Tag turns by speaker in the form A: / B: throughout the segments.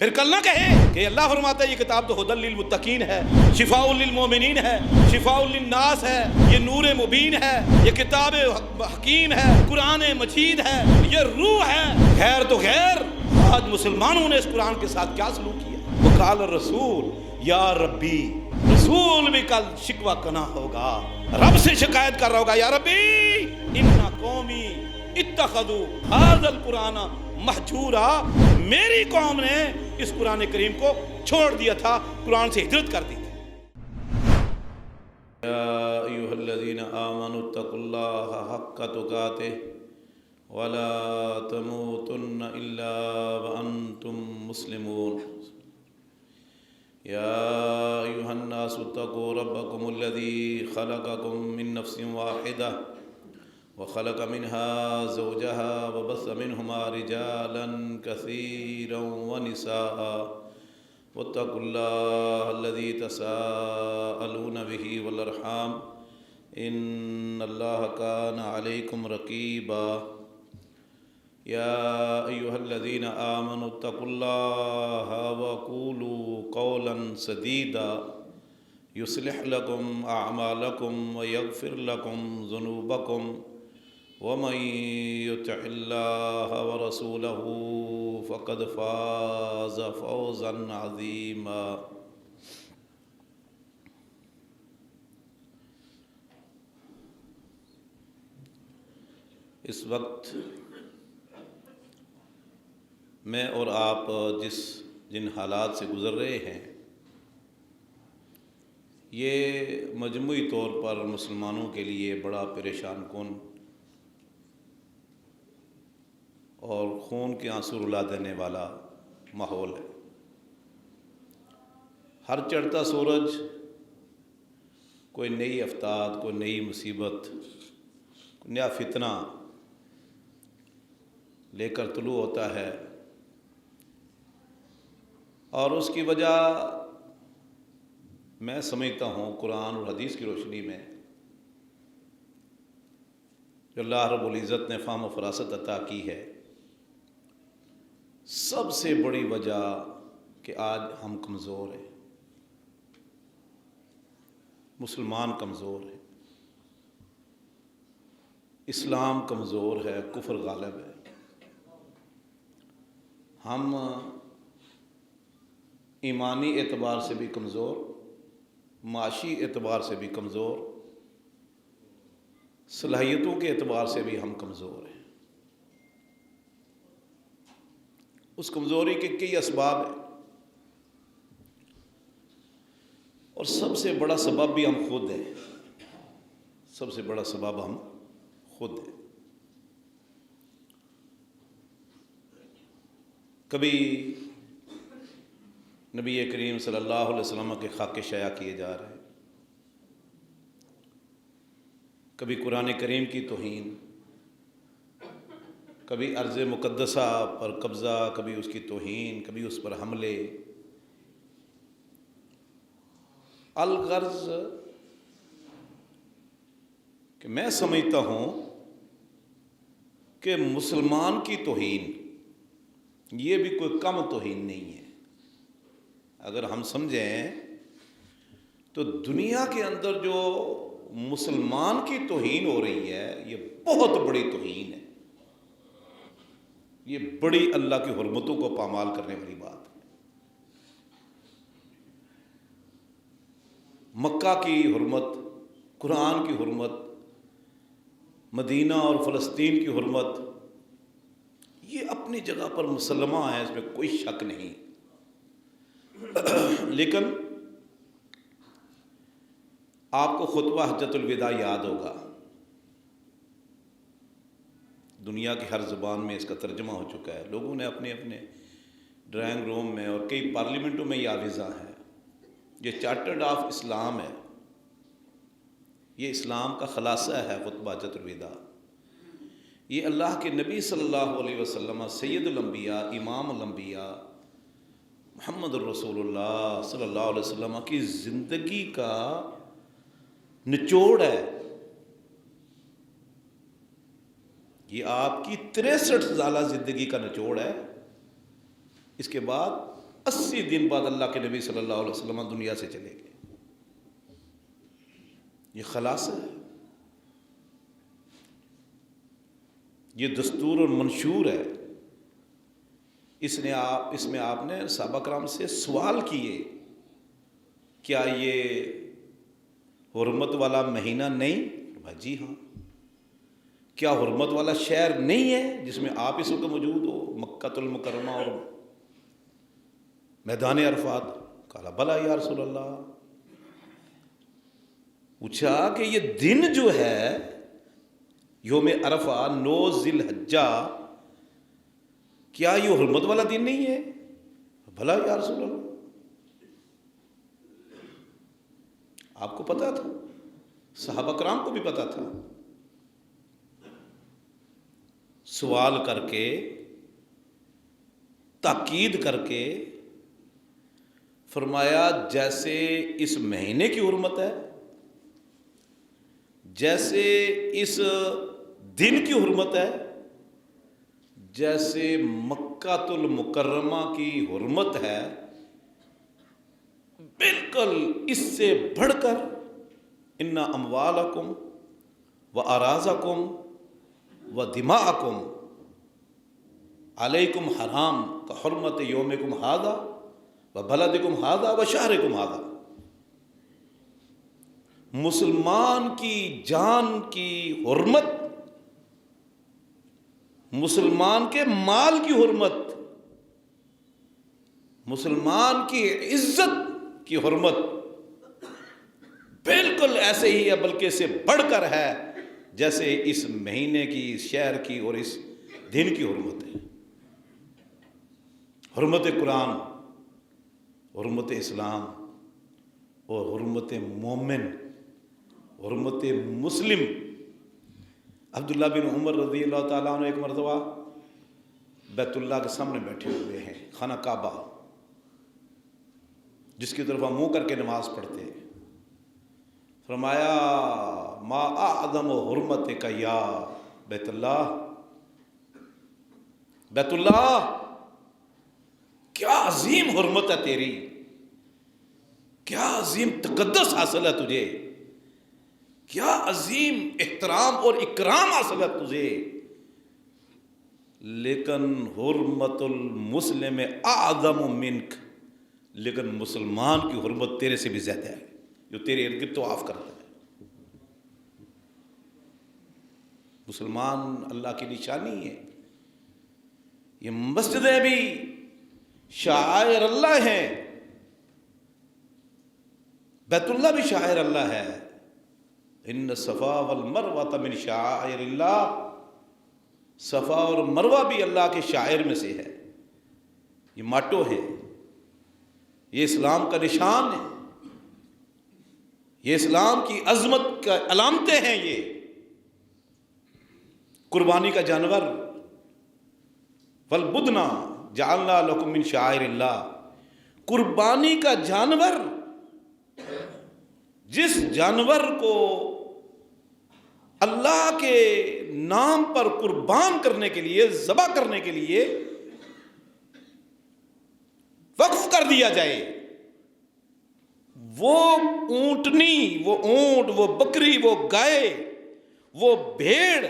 A: پھر کل نہ کہے کہ اللہ فرماتا ہے یہ کتاب تو ہدی للمتقین ہے، شفاء للمومنین ہے، شفاء للناس ہے، یہ نور مبین ہے، یہ کتاب حکیم ہے، قرآن مجید ہے، یہ روح ہے۔ غیر تو غیر، آج مسلمانوں نے اس قرآن کے ساتھ کیا سلوک کیا؟ وقال الرسول یا ربی، رسول بھی کل شکوہ کنا ہوگا، رب سے شکایت کر رہا ہوگا، یا ربی ان قومی اتخذوا ھذا القرآن مہجورا، میری قوم نے اس قرآن کریم کو چھوڑ دیا تھا، قرآن سے ہجرت کر دی تھی۔
B: یا ایھا الذین آمنوا اتقوا اللہ حق تقاتہ ولا تموتن الا وانتم مسلمون۔ یا ایھا الناس اتقوا ربکم الذی خلقکم من نفس واحدہ وخلق منها زوجها وبث منهما رجالا كثيرا ونساء واتقوا الله الذي تساءلون به والارحام ان الله كان عليكم رقيبا۔ يا ايها الذين آمنوا اتقوا الله وقولوا قولا سديدا يصلح لكم اعمالكم ويغفر لكم ذنوبكم ومن يطع الله ورسوله فقد فاز فوزا عظيما۔ اس وقت میں اور آپ جن حالات سے گزر رہے ہیں، یہ مجموعی طور پر مسلمانوں کے لیے بڑا پریشان کن اور خون کے آنسو رلا دینے والا ماحول ہے۔ ہر چڑھتا سورج کوئی نئی آفتاب، کوئی نئی مصیبت، کوئی نیا فتنہ لے کر طلوع ہوتا ہے، اور اس کی وجہ میں سمجھتا ہوں قرآن اور حدیث کی روشنی میں جو اللہ رب العزت نے فہم و فراست عطا کی ہے، سب سے بڑی وجہ کہ آج ہم کمزور ہیں، مسلمان کمزور ہے، اسلام کمزور ہے، کفر غالب ہے۔ ہم ایمانی اعتبار سے بھی کمزور، معاشی اعتبار سے بھی کمزور، صلاحیتوں کے اعتبار سے بھی ہم کمزور ہیں۔ اس کمزوری کے کئی اسباب ہیں، اور سب سے بڑا سبب بھی ہم خود ہیں، سب سے بڑا سبب ہم خود ہیں۔ کبھی نبی کریم صلی اللہ علیہ وسلم کے خاکے شائع کیے جا رہے ہیں، کبھی قرآن کریم کی توہین، کبھی ارض مقدسہ پر قبضہ، کبھی اس کی توہین، کبھی اس پر حملے۔ الغرض کہ میں سمجھتا ہوں کہ مسلمان کی توہین یہ بھی کوئی کم توہین نہیں ہے۔ اگر ہم سمجھیں تو دنیا کے اندر جو مسلمان کی توہین ہو رہی ہے یہ بہت بڑی توہین ہے، یہ بڑی اللہ کی حرمتوں کو پامال کرنے والی بات ہے۔ مکہ کی حرمت، قرآن کی حرمت، مدینہ اور فلسطین کی حرمت، یہ اپنی جگہ پر مسلمہ ہے، اس میں کوئی شک نہیں۔ لیکن آپ کو خطبہ حجۃ الوداع یاد ہوگا، دنیا کی ہر زبان میں اس کا ترجمہ ہو چکا ہے، لوگوں نے اپنے اپنے ڈرائنگ روم میں اور کئی پارلیمنٹوں میں یہ آویزاں ہے۔ یہ چارٹرڈ آف اسلام ہے، یہ اسلام کا خلاصہ ہے خطبہ حجۃ الوداع۔ یہ اللہ کے نبی صلی اللہ علیہ وسلم، سید الانبیاء، امام الانبیاء، محمد الرسول اللہ صلی اللہ علیہ وسلم کی زندگی کا نچوڑ ہے۔ یہ آپ کی 63 سالہ زندگی کا نچوڑ ہے۔ اس کے بعد 80 دن بعد اللہ کے نبی صلی اللہ علیہ وسلم دنیا سے چلے گئے. یہ خلاصہ ہے، یہ دستور اور منشور ہے. اس میں آپ نے صحابہ کرام سے سوال کیے، کیا یہ حرمت والا مہینہ نہیں؟ جی ہاں. کیا حرمت والا شہر نہیں ہے جس میں آپ اس وقت موجود ہو، مکہ المکرمہ اور میدان عرفات؟ کہا بلا یا رسول اللہ. پوچھا کہ یہ دن جو ہے یوم عرفہ 9 ذی الحجہ، کیا یہ حرمت والا دن نہیں ہے؟ بھلا یا رسول اللہ. آپ کو پتا تھا، صحابہ کرام کو بھی پتا تھا. سوال کر کے، تاکید کر کے فرمایا جیسے اس مہینے کی حرمت ہے، جیسے اس دن کی حرمت ہے، جیسے مکہ المکرمہ کی حرمت ہے، بالکل اس سے بڑھ کر ان اموالکم و اراضکم و دماءکم علیکم حرام کا حرمت یومکم ھذا و بلدکم ھذا و شہرکم ھذا. مسلمان کی جان کی حرمت، مسلمان کے مال کی حرمت، مسلمان کی عزت کی حرمت بالکل ایسے ہی ہے، بلکہ اس سے بڑھ کر ہے جیسے اس مہینے کی، اس شہر کی اور اس دن کی حرمت ہے. حرمت قرآن، حرمت اسلام اور حرمت مومن، حرمت مسلم. عبداللہ بن عمر رضی اللہ تعالیٰ عنہ ایک مرتبہ بیت اللہ کے سامنے بیٹھے ہوئے ہیں، خانہ کعبہ جس کی طرف ہم منہ کر کے نماز پڑھتے ہیں. فرمایا ما اعظم حرمتک یا بیت اللہ، بیت اللہ کیا عظیم حرمت ہے تیری، کیا عظیم تقدس حاصل ہے تجھے، کیا عظیم احترام اور اکرام حاصل ہے تجھے. لیکن حرمت المسلم اعظم منک، لیکن مسلمان کی حرمت تیرے سے بھی زیادہ ہے، جو تیرے ارد گرد طواف کرتا ہے. مسلمان اللہ کی نشانی ہے. یہ مسجدیں بھی شعائر اللہ ہیں، بیت اللہ بھی شاعر اللہ ہے. ان الصفا والمروہ من شعائر اللہ، صفا اور مروہ بھی اللہ کے شاعر میں سے ہے. یہ ماٹو ہے، یہ اسلام کا نشان ہے، یہ اسلام کی عظمت کا علامتیں ہیں. یہ قربانی کا جانور، والبدنا جعلنا لکم من شعائر اللہ، قربانی کا جانور، جس جانور کو اللہ کے نام پر قربان کرنے کے لیے، ذبح کرنے کے لیے وقف کر دیا جائے، وہ اونٹنی، وہ اونٹ، وہ بکری، وہ گائے، وہ بھیڑ،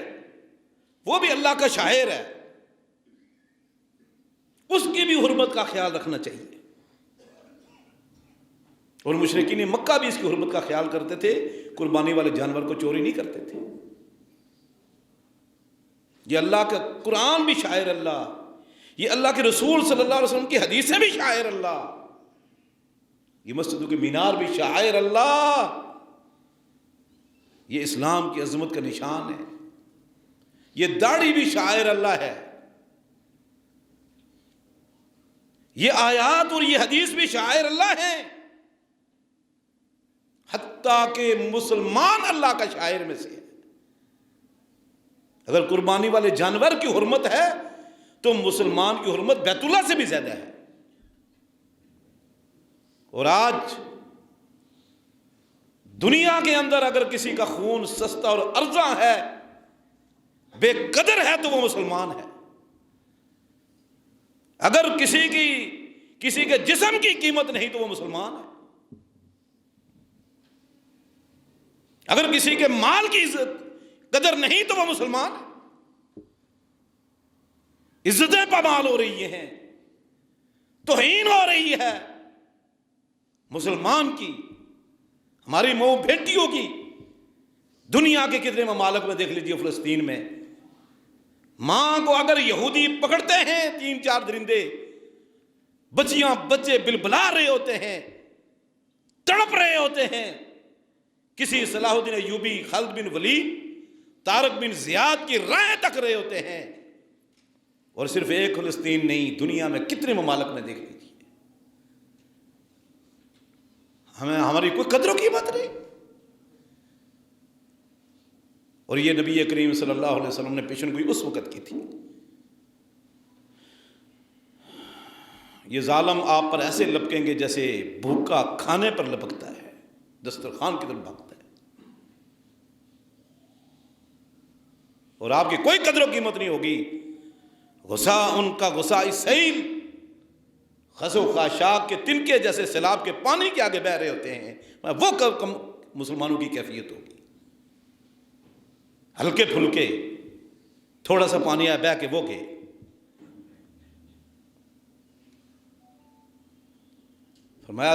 B: وہ بھی اللہ کا شاعر ہے. اس کی بھی حرمت کا خیال رکھنا چاہیے. اور مشرکین مکہ بھی اس کی حرمت کا خیال کرتے تھے، قربانی والے جانور کو چوری نہیں کرتے تھے. یہ اللہ کا قرآن بھی شاعر اللہ، یہ اللہ کے رسول صلی اللہ علیہ وسلم کی حدیثیں بھی شاعر اللہ، یہ مسجدوں کے مینار بھی شاعر اللہ. یہ اسلام کی عظمت کا نشان ہے. یہ داڑھی بھی شاعر اللہ ہے. یہ آیات اور یہ حدیث بھی شاعر اللہ ہیں. حتیٰ کہ مسلمان اللہ کا شاعر میں سے ہے. اگر قربانی والے جانور کی حرمت ہے تو مسلمان کی حرمت بیت اللہ سے بھی زیادہ ہے. اور آج دنیا کے اندر اگر کسی کا خون سستا اور ارزاں ہے، بے قدر ہے، تو وہ مسلمان ہے. اگر
A: کسی کے جسم کی قیمت نہیں تو وہ مسلمان ہے. اگر کسی کے مال کی عزت قدر نہیں تو وہ مسلمان ہے. عزتیں پامال ہو رہی ہیں, توہین ہو رہی ہے مسلمان کی, ہماری ماؤں بیٹیوں کی. دنیا کے کتنے ممالک میں دیکھ لیجیے, فلسطین میں ماں کو اگر یہودی پکڑتے ہیں 3-4 درندے, بچیاں بچے بلبلا رہے ہوتے ہیں, تڑپ رہے ہوتے ہیں. کسی صلاح الدین ایوبی, خالد بن ولید, طارق بن زیاد کی راہیں تک رہے ہوتے ہیں. اور صرف ایک فلسطین نہیں, دنیا میں کتنے ممالک میں دیکھ لیجیے. ہماری کوئی قدر و قیمت نہیں. اور یہ نبی کریم صلی اللہ علیہ وسلم نے پیشن گوئی اس وقت کی تھی. یہ ظالم آپ پر ایسے لپکیں گے جیسے بھوکا کھانے پر لپکتا ہے, دسترخوان کی طرف بھاگتا ہے, اور آپ کی کوئی قدر و قیمت نہیں ہوگی. غصہ ان کا غصہ سیل, خسو خاشاک کے تنکے جیسے سیلاب کے پانی کے آگے بہ رہے ہوتے ہیں. وہ مسلمانوں کی کیفیت ہوگی. ہلکے پھلکے, تھوڑا سا پانی آیا بہ کے وہ گئے. فرمایا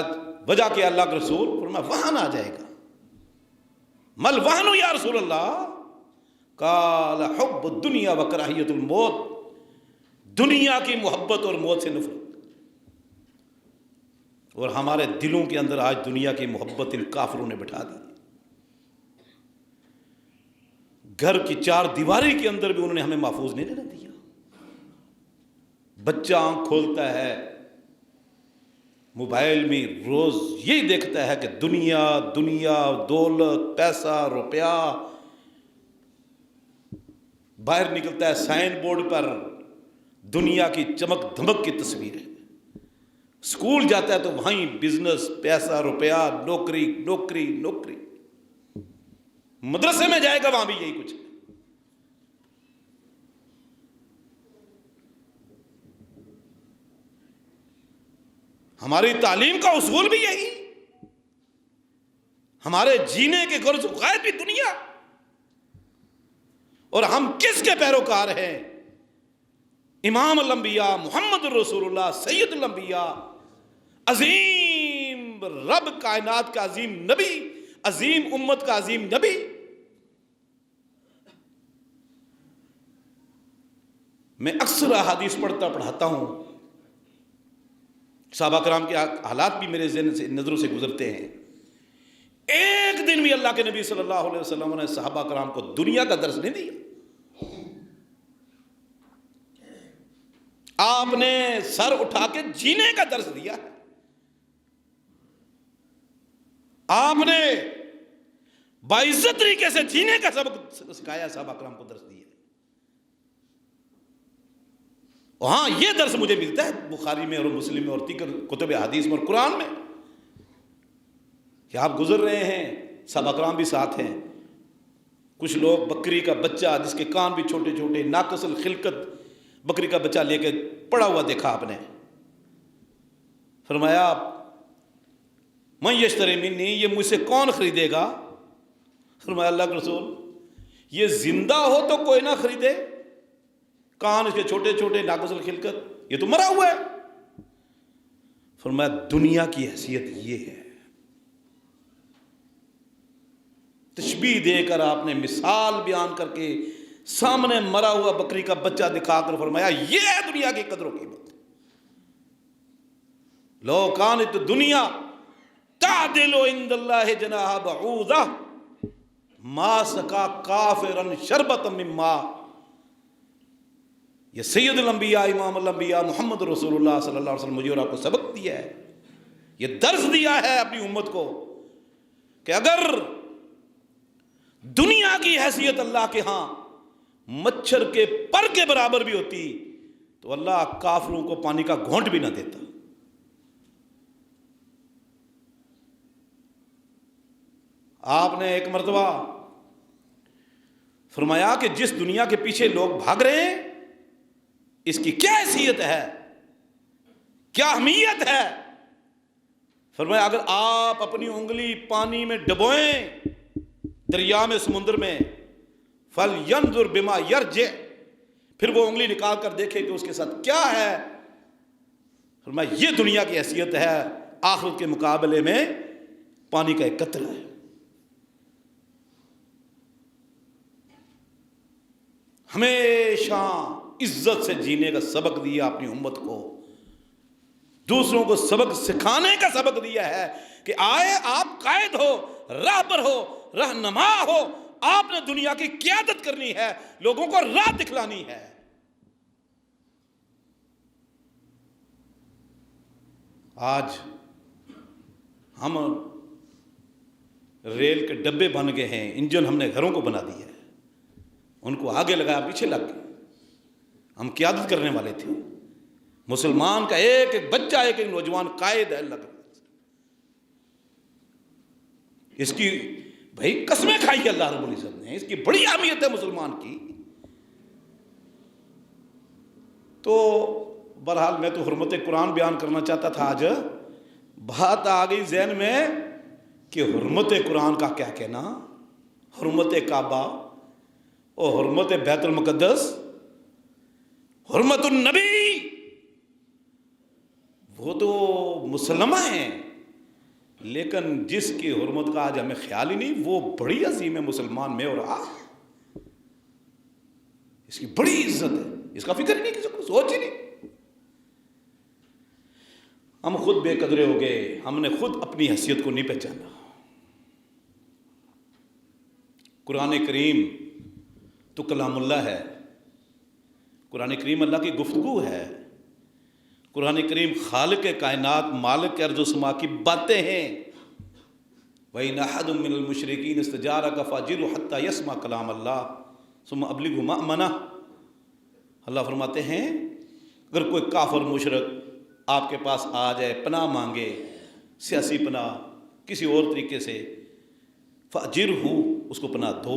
A: وجہ کہ اللہ کے رسول, فرمایا وہن آ جائے گا. مل وہن یا رسول اللہ, قال حب الدنیا و کراہیت الموت, دنیا کی محبت اور موت سے نفرت. اور ہمارے دلوں کے اندر آج دنیا کی محبت ان کافروں نے بٹھا دی. گھر کی 4 دیواری کے اندر بھی انہوں نے ہمیں محفوظ نہیں رہنے دیا. بچہ آنکھ کھولتا ہے, موبائل میں روز یہی دیکھتا ہے کہ دنیا دنیا, دولت, پیسہ, روپیہ. باہر نکلتا ہے سائن بورڈ پر دنیا کی چمک دھمک کی تصویر ہے. اسکول جاتا ہے تو وہیں بزنس, پیسہ, روپیہ, نوکری نوکری نوکری. مدرسے میں جائے گا وہاں بھی یہی کچھ. ہماری تعلیم کا اصول بھی یہی, ہمارے جینے کے غرض و غائب بھی دنیا. اور ہم کس کے پیروکار ہیں؟ امام الانبیاء محمد الرسول اللہ سید الانبیاء, عظیم رب کائنات کا عظیم نبی, عظیم امت کا عظیم نبی. میں اکثر احادیث پڑھاتا ہوں, صحابہ کرام کے حالات بھی میرے ذہن سے نظروں سے گزرتے ہیں. ایک دن بھی اللہ کے نبی صلی اللہ علیہ وسلم نے صحابہ کرام کو دنیا کا درس نہیں دیا. آپ نے سر اٹھا کے جینے کا درس دیا. آپ نے باعزت طریقے سے جینے کا سبق سکھایا, صحابہ کرام کو درس دیا. ہاں یہ درس مجھے ملتا ہے بخاری میں اور مسلم میں اور دیگر کتب حدیث میں اور قرآن میں, کہ آپ گزر رہے ہیں, صحابہ کرام بھی ساتھ ہیں. کچھ لوگ بکری کا بچہ جس کے کان بھی چھوٹے چھوٹے, ناقص الخلقت بکری کا بچہ لے کے پڑا ہوا دیکھا آپ نے. فرمایا من یشتری منی, یہ مجھ سے کون خریدے گا؟ فرمایا اللہ کے رسول یہ زندہ ہو تو کوئی نہ خریدے, کان اس کے چھوٹے چھوٹے, ناقص الخلقت, یہ تو مرا ہوا ہے. فرمایا دنیا کی حیثیت یہ ہے. تشبیہ دے کر آپ نے مثال بیان کر کے سامنے مرا ہوا بکری کا بچہ دکھا کر فرمایا یہ ہے دنیا کی قدر و قیمت. لو کانت دنیا تعدل عند اللہ جناح بعوضہ ما سقا کافرا شربۃ من ماء. یہ سید الانبیاء امام الانبیاء محمد رسول اللہ صلی اللہ علیہ وسلم مجھے اور آپ کو سبق دیا ہے, یہ درس دیا ہے اپنی امت کو کہ اگر دنیا کی حیثیت اللہ کے ہاں مچھر کے پر کے برابر بھی ہوتی تو اللہ کافروں کو پانی کا گھونٹ بھی نہ دیتا. آپ نے ایک مرتبہ فرمایا کہ جس دنیا کے پیچھے لوگ بھاگ رہے ہیں اس کی کیا حیثیت ہے, کیا اہمیت ہے. فرمایا اگر آپ اپنی انگلی پانی میں ڈبوئیں دریا میں سمندر میں فَلْيَنْظُرْ بِمَا يَرْجِعْ پھر وہ انگلی نکال کر دیکھے کہ اس کے ساتھ کیا ہے. فرمایا یہ دنیا کی حیثیت ہے، آخرت کے مقابلے میں پانی کا ایک قطرہ ہے. ہمیشہ عزت سے جینے کا سبق دیا اپنی امت کو، دوسروں کو سبق سکھانے کا سبق دیا ہے کہ آئے آپ قائد ہو، راہبر ہو، رہنما ہو، آپ نے دنیا کی قیادت کرنی ہے، لوگوں کو راہ دکھلانی ہے. آج ہم ریل کے ڈبے بن گئے ہیں، انجن ہم نے گھروں کو بنا دیا ہے، ان کو آگے لگایا پیچھے لگ گئے. ہم قیادت کرنے والے تھے. مسلمان کا ایک ایک بچہ، ایک ایک نوجوان قائد ہے اللہ کا. اس کی بھائی قسمیں کھائی اللہ رب العزت نے، اس کی بڑی اہمیت ہے مسلمان کی. تو بہرحال میں تو حرمت قرآن بیان کرنا چاہتا تھا. آج بات آ گئی ذہن میں کہ حرمت قرآن کا کیا کہنا، حرمت کعبہ اور حرمت بیت المقدس، حرمت النبی، وہ تو مسلمہ ہیں، لیکن جس کی حرمت کا آج ہمیں خیال ہی نہیں، وہ بڑی عظیم ہے مسلمان میں اور آپ. اس کی بڑی عزت ہے، اس کا فکر ہی نہیں، کسی کو سوچ ہی نہیں. ہم خود بے قدرے ہو گئے، ہم نے خود اپنی حیثیت کو نہیں پہچانا. قرآن کریم تو کلام اللہ ہے، قرآن کریم اللہ کی گفتگو ہے. قرآن کریم خالق کائنات، مالک ارض و سما کی باتیں ہیں. وَإِنْ أَحَدٌ مِّنَ الْمُشْرِكِينَ اسْتَجَارَكَ فَأَجِرْهُ حَتَّى يَسْمَعَ كَلَامَ اللَّهِ ثُمَّ أَبْلِغْهُ مَأْمَنَهُ. اللہ فرماتے ہیں اگر کوئی کافر مشرک آپ کے پاس آ جائے، پناہ مانگے، سیاسی پناہ کسی اور طریقے سے، فَأَجِرْهُ اس کو پناہ دو،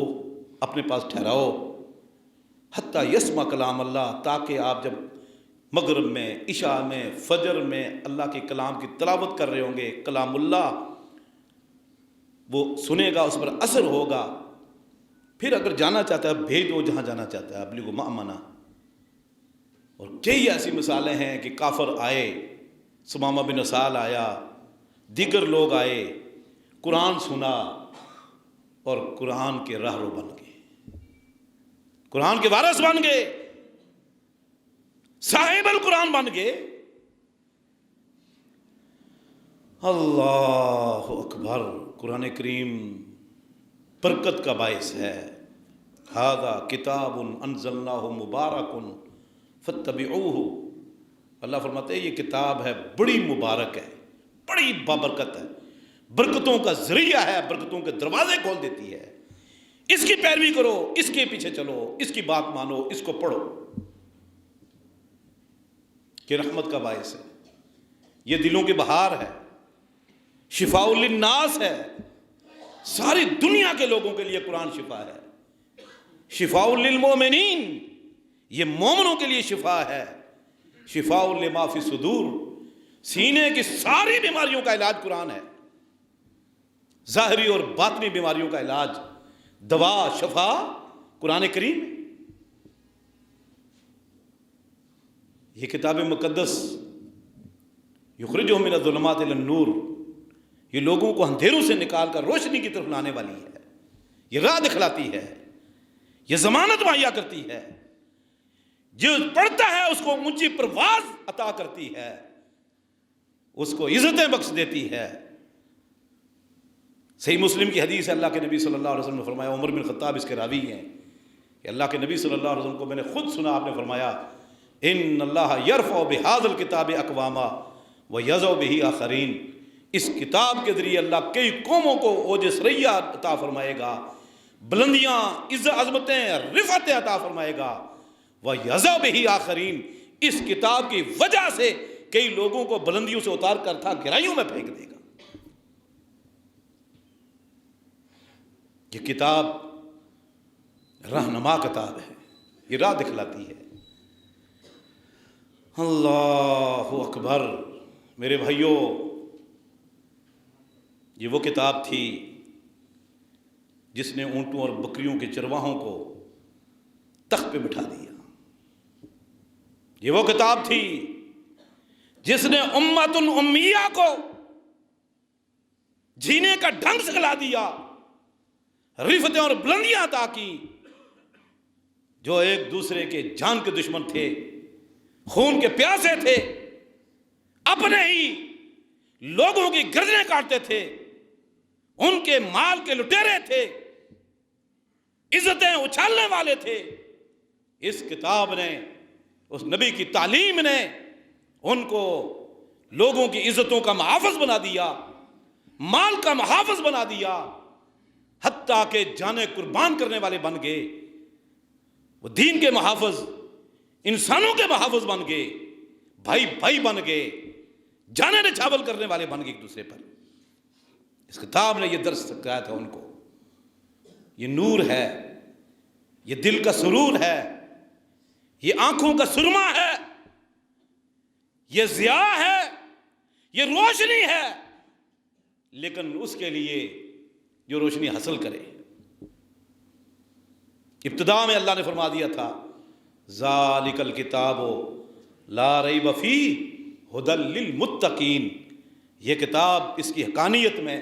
A: اپنے پاس ٹھہراؤ، حتیٰ یسمع کلام اللہ، تاکہ آپ جب مغرب میں، عشاء میں، فجر میں اللہ کے کلام کی تلاوت کر رہے ہوں گے، کلام اللہ وہ سنے گا، اس پر اثر ہوگا. پھر اگر جانا چاہتا ہے بھیج دو جہاں جانا چاہتا ہے، ابلغ مأمنہ. اور کئی ایسی مثالیں ہیں کہ کافر آئے، ثمامہ بن اسال آیا، دیگر لوگ آئے، قرآن سنا اور قرآن کے راہرو بن گئے، قرآن کے وارث بن گئے، صاحب القرآن بن گئے. اللہ اکبر. قرآن کریم برکت کا باعث ہے. ھذا کتاب انزلناہ مبارک فاتبعوہ. اللہ فرماتے ہیں یہ کتاب ہے بڑی مبارک ہے، بڑی بابرکت ہے، برکتوں کا ذریعہ ہے، برکتوں کے دروازے کھول دیتی ہے. اس کی پیروی کرو، اس کے پیچھے چلو، اس کی بات مانو، اس کو پڑھو. یہ رحمت کا باعث ہے، یہ دلوں کی بہار ہے، شفاء للناس ہے. ساری دنیا کے لوگوں کے لیے قرآن شفا ہے. شفاء للمؤمنین، یہ مومنوں کے لیے شفا ہے. شفاء لما فی الصدور، سینے کی ساری بیماریوں کا علاج قرآن ہے. ظاہری اور باطنی بیماریوں کا علاج، دوا، شفا قرآن کریم. یہ کتاب مقدس یخرجہم من الظلمات الی النور، یہ لوگوں کو اندھیروں سے نکال کر روشنی کی طرف لانے والی ہے. یہ راہ دکھلاتی ہے، یہ ضمانت مہیا کرتی ہے. جو پڑھتا ہے اس کو اونچی پرواز عطا کرتی ہے، اس کو عزتیں بخش دیتی ہے. صحیح مسلم کی حدیث ہے، اللہ کے نبی صلی اللہ علیہ وسلم نے فرمایا، عمر بن خطاب اس کے راوی ہیں، کہ اللہ کے نبی صلی اللہ علیہ وسلم کو میں نے خود سنا، آپ نے فرمایا ان اللہ یرفع بہذا الکتاب اقواما ویضع بہ آخرین. اس کتاب کے ذریعے اللہ کئی قوموں کو اوج ثریہ عطا فرمائے گا، بلندیاں، عزت، عظمتیں، رفعتیں عطا فرمائے گا. ویضع بہ آخرین، اس کتاب کی وجہ سے کئی لوگوں کو بلندیوں سے اتار کر تھا گہرائیوں میں پھینک دے گا. یہ کتاب رہنما کتاب ہے، یہ راہ دکھلاتی ہے. اللہ اکبر.
B: میرے بھائیوں، یہ وہ کتاب تھی جس نے اونٹوں اور بکریوں کے چرواہوں کو تخت پہ بٹھا دیا۔ یہ وہ کتاب تھی جس نے امت امیہ کو جینے کا ڈھنگ سکھلا دیا، رفتیں اور بلندیاں عطا کی۔ جو ایک دوسرے کے جان کے دشمن تھے، خون کے پیاسے تھے، اپنے ہی لوگوں کی گردنیں کاٹتے تھے، ان کے مال کے لٹیرے تھے، عزتیں اچھالنے والے تھے، اس کتاب نے، اس نبی کی تعلیم نے ان کو لوگوں کی عزتوں کا محافظ بنا دیا، مال کا محافظ بنا دیا، حتیٰ کہ جانیں قربان کرنے والے بن گئے۔ وہ دین کے محافظ، انسانوں کے محافظ بن گئے، بھائی بھائی بن گئے، جانیں نچھاور کرنے والے بن گئے ایک دوسرے پر۔ اس کتاب نے یہ درس سکھایا تھا ان کو۔ یہ نور ہے، یہ دل کا سرور ہے، یہ آنکھوں کا سرما ہے، یہ ضیاء ہے، یہ روشنی ہے، لیکن اس کے لیے جو روشنی حاصل کرے۔ ابتدا میں اللہ نے فرما دیا تھا ذالک الکتاب لا ریب فیہ ھدی للمتقین، یہ کتاب اس کی حقانیت میں،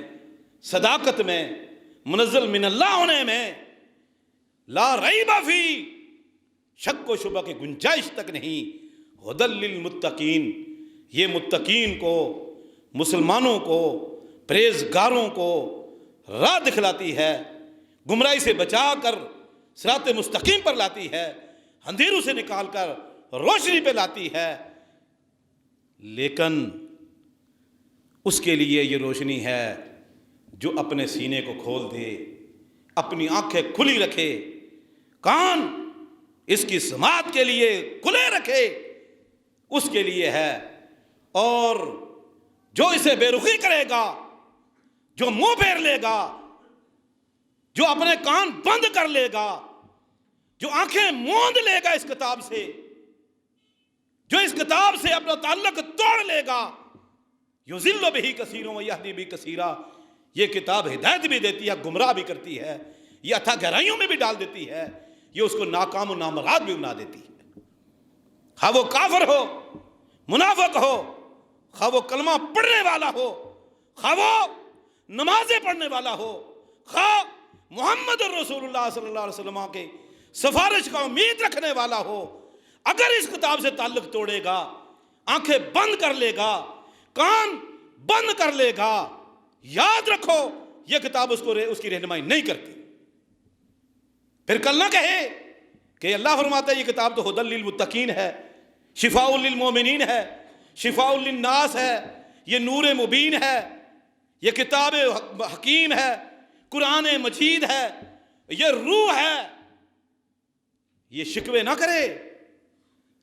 B: صداقت میں، منزل من اللہ ہونے میں لا ریب فیہ، شک و شبہ کی گنجائش تک نہیں، ھدی للمتقین، یہ متقین کو، مسلمانوں کو، پرہیزگاروں کو راہ دکھلاتی ہے، گمراہی سے بچا کر صراط مستقیم پر لاتی ہے، اندھیروں سے نکال کر روشنی پہ لاتی ہے۔ لیکن اس کے لیے یہ روشنی ہے جو اپنے سینے کو کھول دے، اپنی آنکھیں کھلی رکھے، کان اس کی سماعت کے لیے کھلے رکھے، اس کے لیے ہے۔ اور جو اسے بے رخی کرے گا، جو منہ پھیر لے گا، جو اپنے کان بند کر لے گا، جو آنکھیں موند لے گا اس کتاب سے، جو اس کتاب سے اپنا تعلق توڑ لے گا، یضل بہ کثیرا ویہدی بہ کثیرا، یہ کتاب ہدایت بھی دیتی ہے، گمراہ بھی کرتی ہے، یہ اتھا گہرائیوں میں بھی ڈال دیتی ہے، یہ اس کو ناکام و نامراد بھی بنا دیتی ہے۔ خواہ وہ کافر ہو، منافق ہو، خواہ وہ کلمہ پڑھنے والا ہو، خواہ وہ نمازیں پڑھنے والا ہو، خواہ محمد رسول اللہ صلی اللہ علیہ وسلم کے سفارش کا امید رکھنے والا ہو، اگر اس کتاب سے تعلق توڑے گا، آنکھیں بند کر لے گا، کان بند کر لے گا، یاد رکھو یہ کتاب اس کی رہنمائی نہیں کرتی۔ پھر کل نہ کہے کہ اللہ فرماتا ہے یہ کتاب تو ھدی للمتقین ہے، شفاء للمؤمنین ہے، شفاء للناس ہے، یہ نور مبین ہے، یہ کتاب حکیم ہے، قرآن مجید ہے، یہ روح ہے۔ یہ شکوے نہ کرے،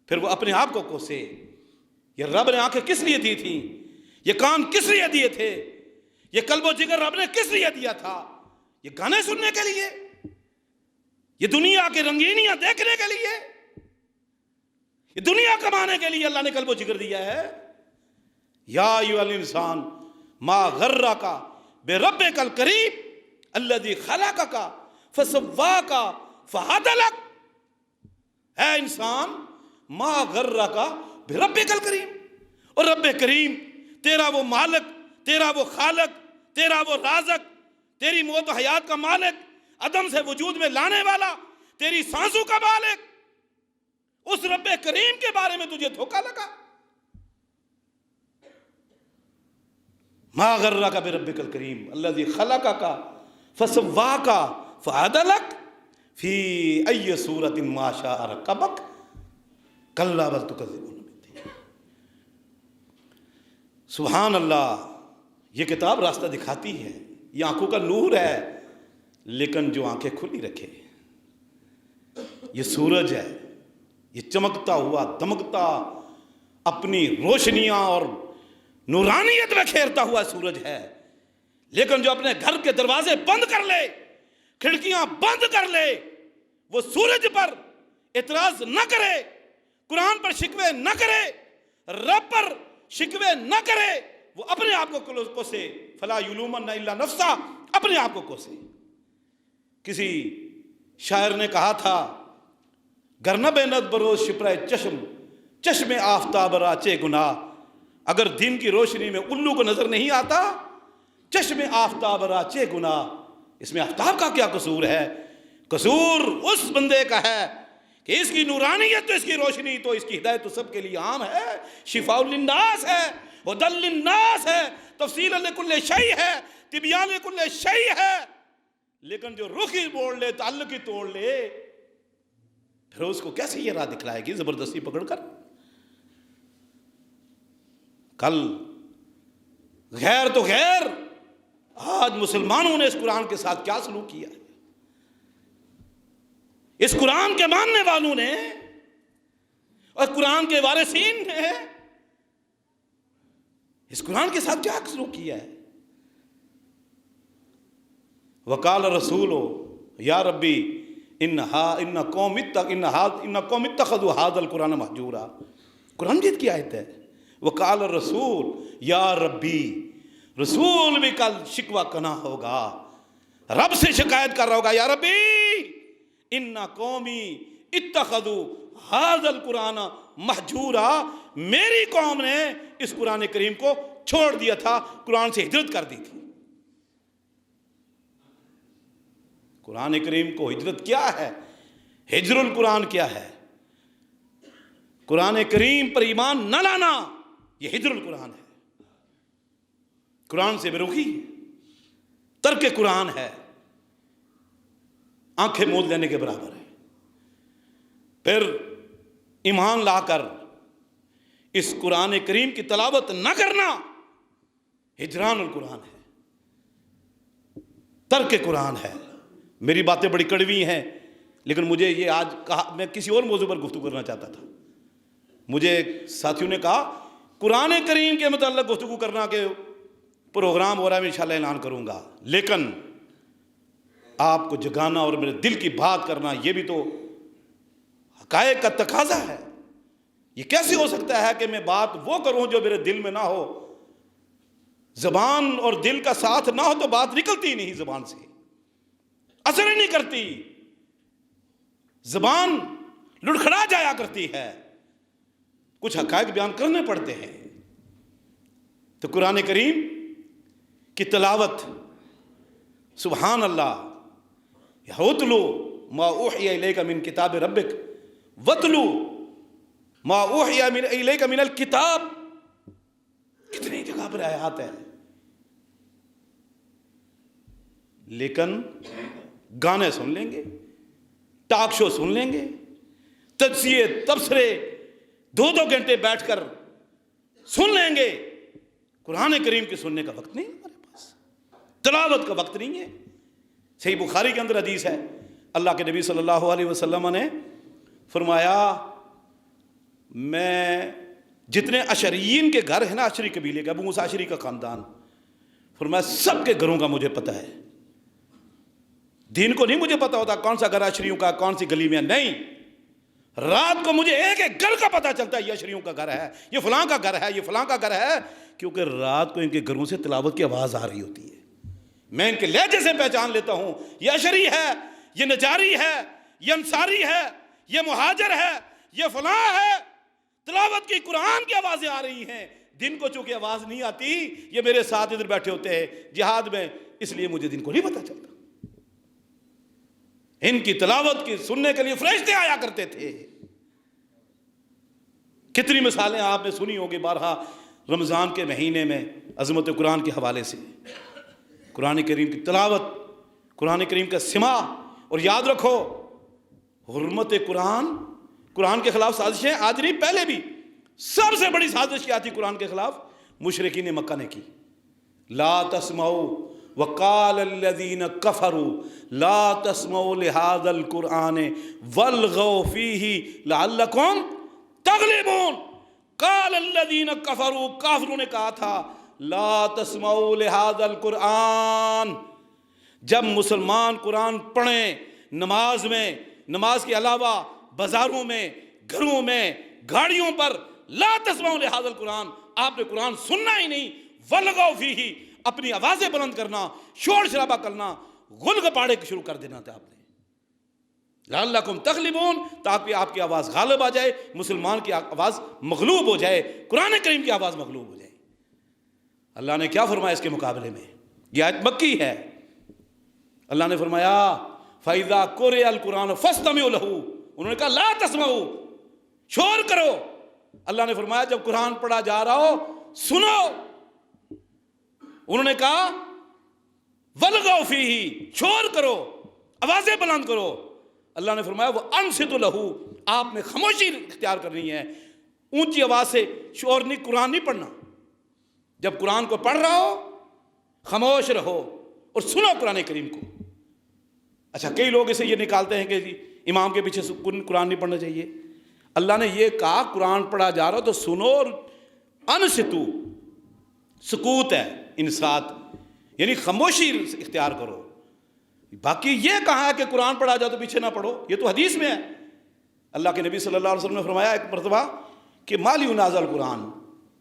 B: پھر وہ اپنے آپ کو کوسے۔ یہ رب نے آنکھیں کس لیے دی تھی؟ یہ کان کس لیے دیے تھے؟ یہ قلب و جگر رب نے کس لیے دیا تھا؟ یہ گانے سننے کے لیے؟ یہ دنیا کی رنگینیاں دیکھنے کے لیے؟ یہ دنیا کمانے کے لیے اللہ نے قلب و جگر دیا ہے؟ یا ایھا الانسان ما غرک بربک الکریم الذی خلقک فسواک فعدلک، اے انسان ما غرک بربک الکریم، اور رب کریم تیرا وہ مالک، تیرا وہ خالق، تیرا وہ رازق، تیری موت و حیات کا مالک، عدم سے وجود میں لانے والا، تیری سانسوں کا مالک، اس رب کریم کے بارے میں تجھے دھوکہ لگا؟ ما غرک بربک الکریم الذی خلقک فسواک فعدلک فی ای صورت ما شاء رکبک کلا بل تکذبون بالدین۔ سبحان اللہ، یہ کتاب راستہ دکھاتی ہے، یہ آنکھوں کا نور ہے، لیکن جو آنکھیں کھلی رکھے، یہ سورج ہے، یہ چمکتا ہوا دمکتا اپنی روشنیاں اور نورانیت میں کھیرتا ہوا سورج ہے، لیکن جو اپنے گھر کے دروازے بند کر لے، کھڑکیاں بند کر لے، وہ سورج پر اعتراض نہ کرے، قرآن پر شکوے نہ کرے، رب پر
A: شکوے نہ کرے وہ اپنے آپ کو کوسے، فلا یلومن الا نفسا، اپنے آپ کو کوسے۔ کسی شاعر نے کہا تھا گر نہ بیند بروز شپرہ چشم آفتاب راچے گناہ، اگر دن کی روشنی میں الو کو نظر نہیں آتا چشم آفتاب راچے گناہ، اس میں آفتاب کا کیا قصور ہے؟ قصور اس بندے کا ہے کہ اس کی نورانیت تو، اس کی روشنی تو، اس کی ہدایت تو سب کے لیے عام ہے، شفاء للناس ہے، ہدی للناس ہے، تفصیل لکل شیء ہے، تبیان لکل شیء ہے، لیکن جو رخ ہی موڑ لے، تعلق ہی توڑ لے، پھر اس کو کیسے یہ راہ دکھلائے گی زبردستی پکڑ کر؟ کل غیر تو غیر، آج مسلمانوں نے اس قرآن کے ساتھ کیا سلوک کیا ہے؟ اس قرآن کے ماننے والوں نے اور قرآن کے وارثین نے اس قرآن کے ساتھ کیا سلوک کیا ہے؟ وقال رسول یا ربی ان قوم اتخذوا هذا القرآن مہجورا، قرآن مجید کی آیت ہے۔ وقال الرسول یا ربی، رسول بھی کل شکوہ کنا ہوگا، رب سے شکایت کر رہا ہوگا، یا ربی ان قومی اتخذوا هذا القرآن مہجورا، میری قوم نے اس قرآن کریم کو چھوڑ دیا تھا، قرآن سے ہجرت کر دی تھی۔ قرآن کریم کو ہجرت کیا ہے؟ ہجر القرآن کیا ہے؟ قرآن کریم پر ایمان نہ لانا، یہ ہجر القرآن ہے، قرآن سے بے رخی ہے، ترک قرآن ہے، آنکھیں موند لینے کے برابر ہے۔ پھر ایمان لا کر اس قرآن کریم کی تلاوت نہ کرنا ہجران القرآن ہے، ترک قرآن ہے۔ میری باتیں بڑی کڑوی ہیں، لیکن مجھے یہ آج کہا، میں کسی اور موضوع پر گفتگو کرنا چاہتا تھا، مجھے ساتھیوں نے کہا قرآن کریم کے متعلق گفتگو کرنا کہ پروگرام ہو رہا ہے، میں انشاءاللہ اعلان کروں گا، لیکن آپ کو جگانا اور میرے دل کی بات کرنا یہ بھی تو حقائق کا تقاضا ہے۔ یہ کیسے ہو سکتا ہے کہ میں بات وہ کروں جو میرے دل میں نہ ہو؟ زبان اور دل کا ساتھ نہ ہو تو بات نکلتی نہیں، زبان سے اثر ہی نہیں کرتی، زبان لڑکھڑا جایا کرتی ہے، کچھ حقائق بیان کرنے پڑتے ہیں۔ تو قرآن کریم کی تلاوت، سبحان اللہ، وَاتْلُو مَا أُوحِيَ إِلَيْكَ مِنْ كِتَابِ رَبِّكَ وَاتْلُو مَا أُوحِيَ إِلَيْكَ مِنَ الْكِتَابِ، کتنی جگہ پر آیات ہے، لیکن گانے سن لیں گے، ٹاک شو سن لیں گے، تجزیے تبصرے 2 گھنٹے بیٹھ کر سن لیں گے، قرآن کریم کے سننے کا وقت نہیں ہمارے پاس، تلاوت کا وقت نہیں ہے۔ صحیح بخاری کے اندر حدیث ہے، اللہ کے نبی صلی اللہ علیہ وسلم نے فرمایا، میں جتنے اشریین کے گھر ہیں نا، اشری قبیلے کا، ابو موسیٰ اشری کا خاندان، فرمایا سب کے گھروں کا مجھے پتہ ہے۔ دین کو نہیں مجھے پتا ہوتا کون سا گھر اشریوں کا، کون سی گلی میں، نہیں، رات کو مجھے ایک ایک گھر کا پتہ چلتا ہے، یہ اشریوں کا گھر ہے، یہ فلاں کا گھر ہے، یہ فلاں کا گھر ہے، کیونکہ رات کو ان کے گھروں سے تلاوت کی آواز آ رہی ہوتی ہے، میں ان کے لہجے سے پہچان لیتا ہوں، یہ اشری ہے، یہ نجاری ہے، یہ انصاری ہے، یہ مہاجر ہے، یہ فلاں ہے، تلاوت کی قرآن کی آوازیں آ رہی ہیں۔ دن کو چونکہ آواز نہیں آتی، یہ میرے ساتھ ادھر بیٹھے ہوتے ہیں جہاد میں، اس لیے مجھے دن کو نہیں پتہ چلتا۔ ان کی تلاوت کی سننے کے لیے فرشتے آیا کرتے تھے۔ کتنی مثالیں آپ نے سنی ہوگی بارہا رمضان کے مہینے میں عظمت قرآن کے حوالے سے، قرآن کریم کی تلاوت، قرآن کریم کا سماع۔ اور یاد رکھو، حرمت قرآن، قرآن کے خلاف سازشیں آج نہیں پہلے بھی، سب سے بڑی سازش کیا تھی قرآن کے خلاف؟ مشرکین مکہ نے کی، لا تسمعوا وقال الذين كفروا لا تسمعوا لهذا القرآن والغوا فيه لعلكم تغلبون۔ قال الذين كفروا، کافروں نے کہا تھا، لا تسمعوا لهذا القرآن، جب مسلمان قرآن پڑھیں نماز میں، نماز کے علاوہ بازاروں میں، گھروں میں، گاڑیوں پر، لا تسمعوا لهذا القرآن، آپ نے قرآن سننا ہی نہیں، ولغوا فیہ، اپنی آوازیں بلند کرنا، شور شرابہ کرنا، غل گپاڑے شروع کر دینا تھا آپ نے، لعلکم تغلبون، تاکہ آپ کی آواز غالب آ جائے، مسلمان کی آواز مغلوب ہو جائے، قرآن کریم کی آواز مغلوب ہو جائے۔ اللہ نے کیا فرمایا اس کے مقابلے میں؟ یہ آیت مکی ہے۔ اللہ نے فرمایا فَإِذَا قُرِئَ الْقُرْآنُ فَاسْتَمِعُوا لَهُ، انہوں نے کہا لا تسمعوا، شور کرو۔ اللہ نے فرمایا جب قرآن پڑھا جا رہا ہو سنو۔ انہوں نے کہا وَلْغَوْا فِيهِ، شور کرو، آوازیں بلند کرو۔ اللہ نے فرمایا وَأَنصِتُوا لَهُ، آپ نے خاموشی اختیار کرنی ہے، اونچی آواز سے شور نہیں، قرآن نہیں پڑھنا۔ جب قرآن کو پڑھ رہا ہو خاموش رہو اور سنو قرآن کریم کو۔ اچھا، کئی لوگ اسے یہ نکالتے ہیں کہ جی امام کے پیچھے قرآن نہیں پڑھنا چاہیے۔ اللہ نے یہ کہا قرآن پڑھا جا رہا ہو تو سنو، اور انصتو، سکوت ہے، انصات یعنی خاموشی اختیار کرو۔ باقی یہ کہا ہے کہ قرآن پڑھا جائے تو پیچھے نہ پڑھو، یہ تو حدیث میں ہے۔ اللہ کے نبی صلی اللہ علیہ وسلم نے فرمایا ایک مرتبہ کہ مالی انازع القرآن،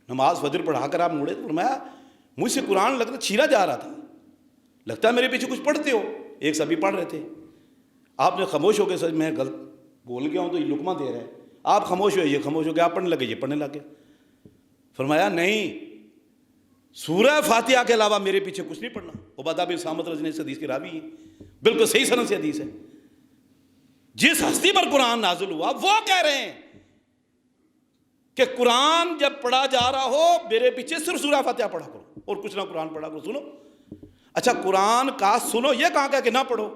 A: نماز فجر پڑھا کر آپ مڑے تو فرمایا مجھ سے قرآن لگتا چھینا جا رہا تھا، لگتا ہے میرے پیچھے کچھ پڑھتے ہو۔ ایک سبھی پڑھ رہے تھے، آپ نے خاموش ہو کے سر میں غلط بول گیا ہوں تو یہ لقمہ دے رہا ہے، آپ خاموش ہوئے، یہ خاموش ہو گیا، آپ پڑھنے لگے، یہ پڑھنے لگے۔ فرمایا نہیں، سورہ فاتحہ کے علاوہ میرے پیچھے کچھ نہیں پڑھنا۔ عبادہ بن صامت رضی اللہ عنہ اس حدیث کے راوی ہیں، بالکل صحیح سند سے حدیث ہے۔ جس ہستی پر قرآن نازل ہوا وہ کہہ رہے ہیں کہ قرآن جب پڑھا جا رہا ہو میرے پیچھے صرف سورہ فاتحہ پڑھا کرو اور کچھ نہ قرآن پڑھا کرو، سنو۔ اچھا، قرآن کا سنو یہ کہاں کہا کہ نہ پڑھو؟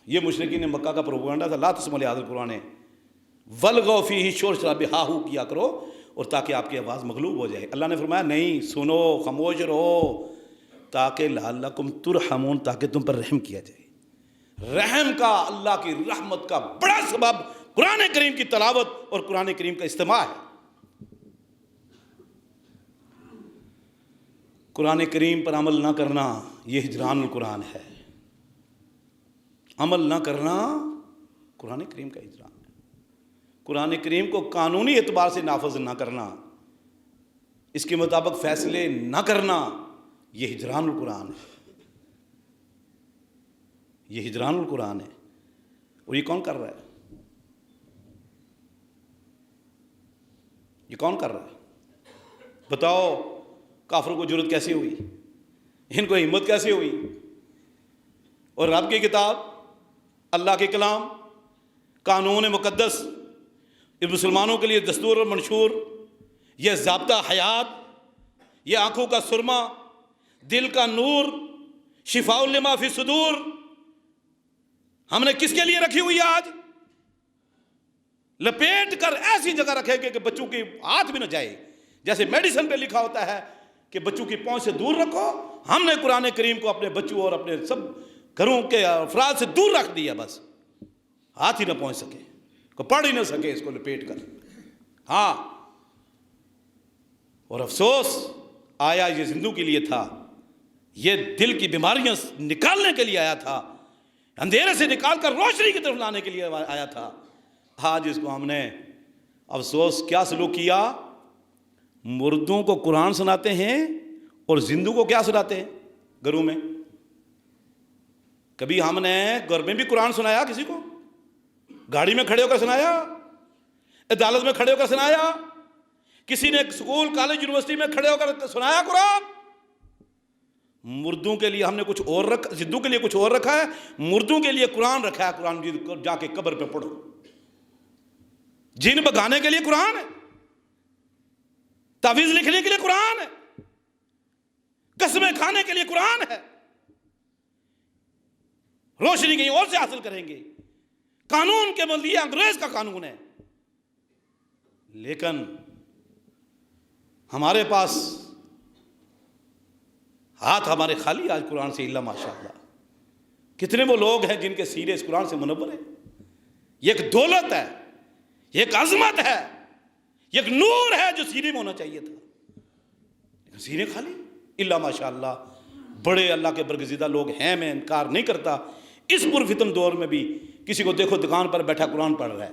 A: یہ مشرکین مکہ کا پروپیگنڈا تھا، لا تسمعوا لہذا القرآن والغوا فیہ، شور شرابے ہا ہو کیا کرو اور تاکہ آپ کی آواز مغلوب ہو جائے۔ اللہ نے فرمایا نہیں، سنو، خاموش رہو، تاکہ لعلکم ترحمون، تاکہ تم پر رحم کیا جائے۔ رحم کا، اللہ کی رحمت کا بڑا سبب قرآن کریم کی تلاوت اور قرآن کریم کا استماع ہے۔ قرآن کریم پر عمل نہ کرنا یہ ہجران القرآن ہے، عمل نہ کرنا قرآن کریم کا ہجران ہے۔ قرآن کریم کو قانونی اعتبار سے نافذ نہ کرنا، اس کے مطابق فیصلے نہ کرنا، یہ ہجران القرآن ہے، یہ ہجران القرآن ہے۔ اور یہ کون کر رہا ہے؟ یہ کون کر رہا ہے؟ بتاؤ، کافروں کو جرت کیسے ہوئی؟ ان کو ہمت کیسے ہوئی؟ اور رب کی کتاب، اللہ کے کلام، قانون مقدس، یہ مسلمانوں کے لیے دستور اور منشور، یہ ضابطہ حیات، یہ آنکھوں کا سرما، دل کا نور، شفاء لما فی الصدور، ہم نے کس کے لیے رکھی ہوئی ہے؟ آج لپیٹ کر ایسی جگہ رکھے گے کہ بچوں کے ہاتھ بھی نہ جائے، جیسے میڈیسن پہ لکھا ہوتا ہے کہ بچوں کی پہنچ سے دور رکھو۔ ہم نے قرآن کریم کو اپنے بچوں اور اپنے سب گھروں کے افراد سے دور رکھ دیا، بس ہاتھ ہی نہ پہنچ سکے، کو پڑھ ہی نہ سکے اس کو لپیٹ کر۔ ہاں، اور افسوس، آیا یہ زندوں کے لیے تھا، یہ دل کی بیماریاں نکالنے کے لیے آیا تھا، اندھیرے سے نکال کر روشنی کی طرف لانے کے لیے آیا تھا۔ آج اس کو ہم نے افسوس کیا سلوک کیا؟ مردوں کو قرآن سناتے ہیں اور زندوں کو کیا سناتے ہیں گھروں میں؟ کبھی ہم نے گھر میں بھی قرآن سنایا کسی کو؟ گاڑی میں کھڑے ہو کر سنایا؟ عدالت میں کھڑے ہو کر سنایا؟ کسی نے اسکول کالج یونیورسٹی میں کھڑے ہو کر سنایا قرآن؟ مردوں کے لیے ہم نے کچھ اور رکھا، زندوں کے لیے کچھ اور رکھا ہے، مردوں کے لیے قرآن رکھا ہے۔ قرآن جا کے قبر پہ پڑھو۔ جن بگانے کے لیے قرآن ہے، تعویذ لکھنے کے لیے قرآن ہے، قسمیں کھانے کے لیے قرآن ہے۔ روشنی کہیں اور سے حاصل کریں گے، قانون کے بدلے انگریز کا قانون ہے۔ لیکن ہمارے پاس ہاتھ ہمارے خالی آج قرآن سے، اللہ ماشاءاللہ۔ کتنے وہ لوگ ہیں جن کے سینے اس قرآن سے منور ہیں۔ یہ ایک دولت ہے، یہ ایک عظمت ہے، یہ ایک نور ہے جو سینے میں ہونا چاہیے تھا، لیکن سینے خالی، اللہ ماشاءاللہ۔ بڑے اللہ کے برگزیدہ لوگ ہیں، میں انکار نہیں کرتا۔ اس پرفتن دور میں بھی کسی کو دیکھو دکان پر بیٹھا قرآن پڑھ رہا ہے،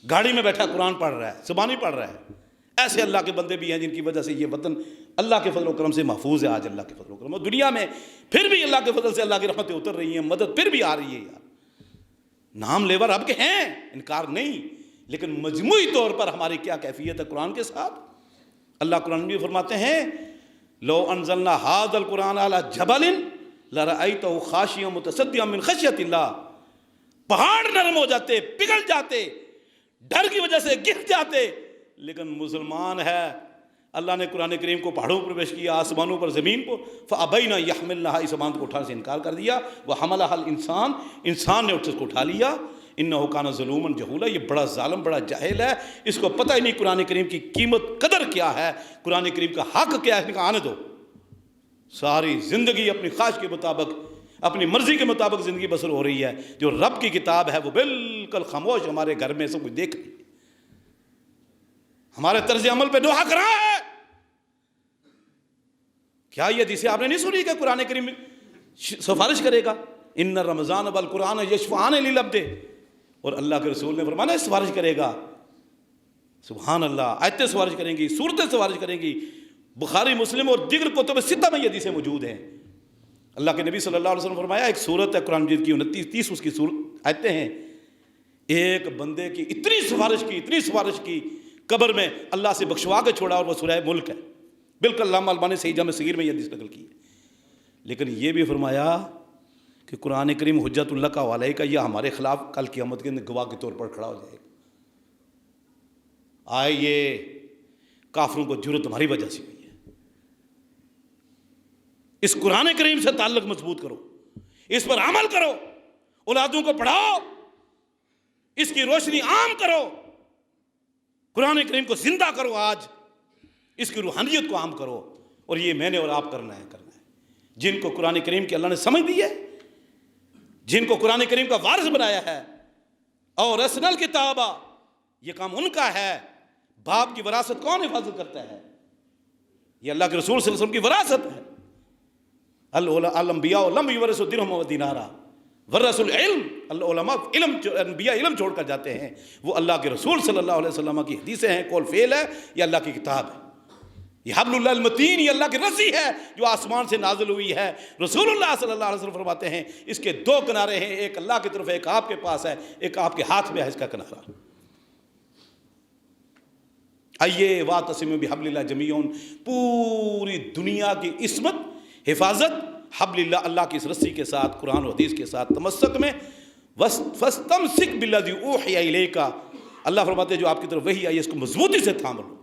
A: گاڑی میں بیٹھا قرآن پڑھ رہا ہے، زبانی پڑھ رہا ہے۔ ایسے اللہ کے بندے بھی ہیں جن کی وجہ سے یہ وطن اللہ کے فضل و کرم سے محفوظ ہے آج، اللہ کے فضل و کرم، اور دنیا میں پھر بھی اللہ کے فضل سے اللہ کی رحمتیں اتر رہی ہیں، مدد پھر بھی آ رہی ہے یار۔ نام لیور رب کے ہیں، انکار نہیں، لیکن مجموعی طور پر ہماری کیا کیفیت ہے قرآن کے ساتھ؟ اللہ قرآن میں فرماتے ہیں لو انزلنا ھذا القرآن علی جبل لرأیتہ خاشعا متصدعا من خشیۃ اللہ، پہاڑ نرم ہو جاتے، پگھل جاتے، ڈر کی وجہ سے گر جاتے، لیکن مسلمان ہے۔ اللہ نے قرآن کریم کو پہاڑوں پر پیش کیا، آسمانوں پر، زمین کو، فابین یحملنھا، اس امانت کو اٹھانے سے انکار کر دیا، وحملھا الانسان، انسان نے اس کو اٹھا لیا، انہ کان ظلوما جہولا، یہ بڑا ظالم، بڑا جاہل ہے، اس کو پتہ ہی نہیں قرآن کریم کی قیمت قدر کیا ہے، قرآن کریم کا حق کیا ہے۔ اس نے کہا آنے دو، ساری زندگی اپنی خواہش کے مطابق، اپنی مرضی کے مطابق زندگی بسر ہو رہی ہے۔ جو رب کی کتاب ہے وہ بالکل خاموش ہمارے گھر میں سب کچھ دیکھ رہی ہے، ہمارے طرز عمل پہ نوحہ کر رہا ہے۔ کیا یہ حدیث آپ نے نہیں سنی کہ قرآن کریم سفارش کرے گا؟ ان رمضان والقرآن یشفعان للعبد، اور اللہ کے رسول نے فرمایا سفارش کرے گا، سبحان اللہ، آیتیں سفارش کریں گی، سورتیں سفارش کریں گی۔ بخاری، مسلم اور دیگر کتب ستہ میں یہ حدیثیں موجود ہیں۔ اللہ کے نبی صلی اللہ علیہ وسلم فرمایا ایک سورت ہے قرآن مجید کی 29-30 اس کی آیتیں ہیں، ایک بندے کی اتنی سفارش کی قبر میں اللہ سے بخشوا کے چھوڑا، اور وہ سورہ ملک ہے۔ بالکل علامہ البانی صحیح جامع صغیر میں یہ حدیث نقل کی ہے۔ لیکن یہ بھی فرمایا کہ قرآن کریم حجت اللہ کا حوالہ کا، یہ ہمارے خلاف کل قیامت کے اندر گواہ کے طور پر کھڑا ہو جائے گا۔ آئے یہ کافروں کو جرت تمہاری وجہ سے ہوئی ہے۔ اس قرآن کریم سے تعلق مضبوط کرو، اس پر عمل کرو، اولادوں کو پڑھاؤ، اس کی روشنی عام کرو، قرآن کریم کو زندہ کرو، آج اس کی روحانیت کو عام کرو۔ اور یہ میں نے اور آپ کرنا ہے۔ جن کو قرآن کریم کی اللہ نے سمجھ دی ہے، جن کو قرآن کریم کا وارث بنایا ہے، اور رسل الکتاب، یہ کام ان کا ہے۔ باپ کی وراثت کون حفاظت کرتا ہے؟ یہ اللہ کے رسول صلی اللہ علیہ وسلم کی وراثت ہے۔ الانبیاء لم یورثوا درہما ودینارا ورثوا العلم، العلماء انبیاء علم چھوڑ کر جاتے ہیں، وہ اللہ کے رسول صلی اللہ علیہ وسلم کی حدیثیں ہیں، قول فعل ہے، یہ اللہ کی کتاب ہے۔ یہ حبل اللہ المتین، یہ اللہ کی رسی ہے جو آسمان سے نازل ہوئی ہے۔ رسول اللہ صلی اللہ علیہ وسلم فرماتے ہیں اس کے دو کنارے ہیں، ایک اللہ کی طرف، ایک آپ کے پاس ہے، ایک آپ کے ہاتھ میں ہے اس کا کنارہ۔ آئیے واعتصموا بحبل اللہ جمیعا، پوری دنیا کی عصمت، حفاظت حبل اللہ، اللہ کی اس رسی کے ساتھ، قرآن و حدیث کے ساتھ تمسک میں، فاستمسک بالذی اوحی الیک، اللہ فرماتے ہیں جو آپ کی طرف وحی آئی اس کو مضبوطی سے تھام لو۔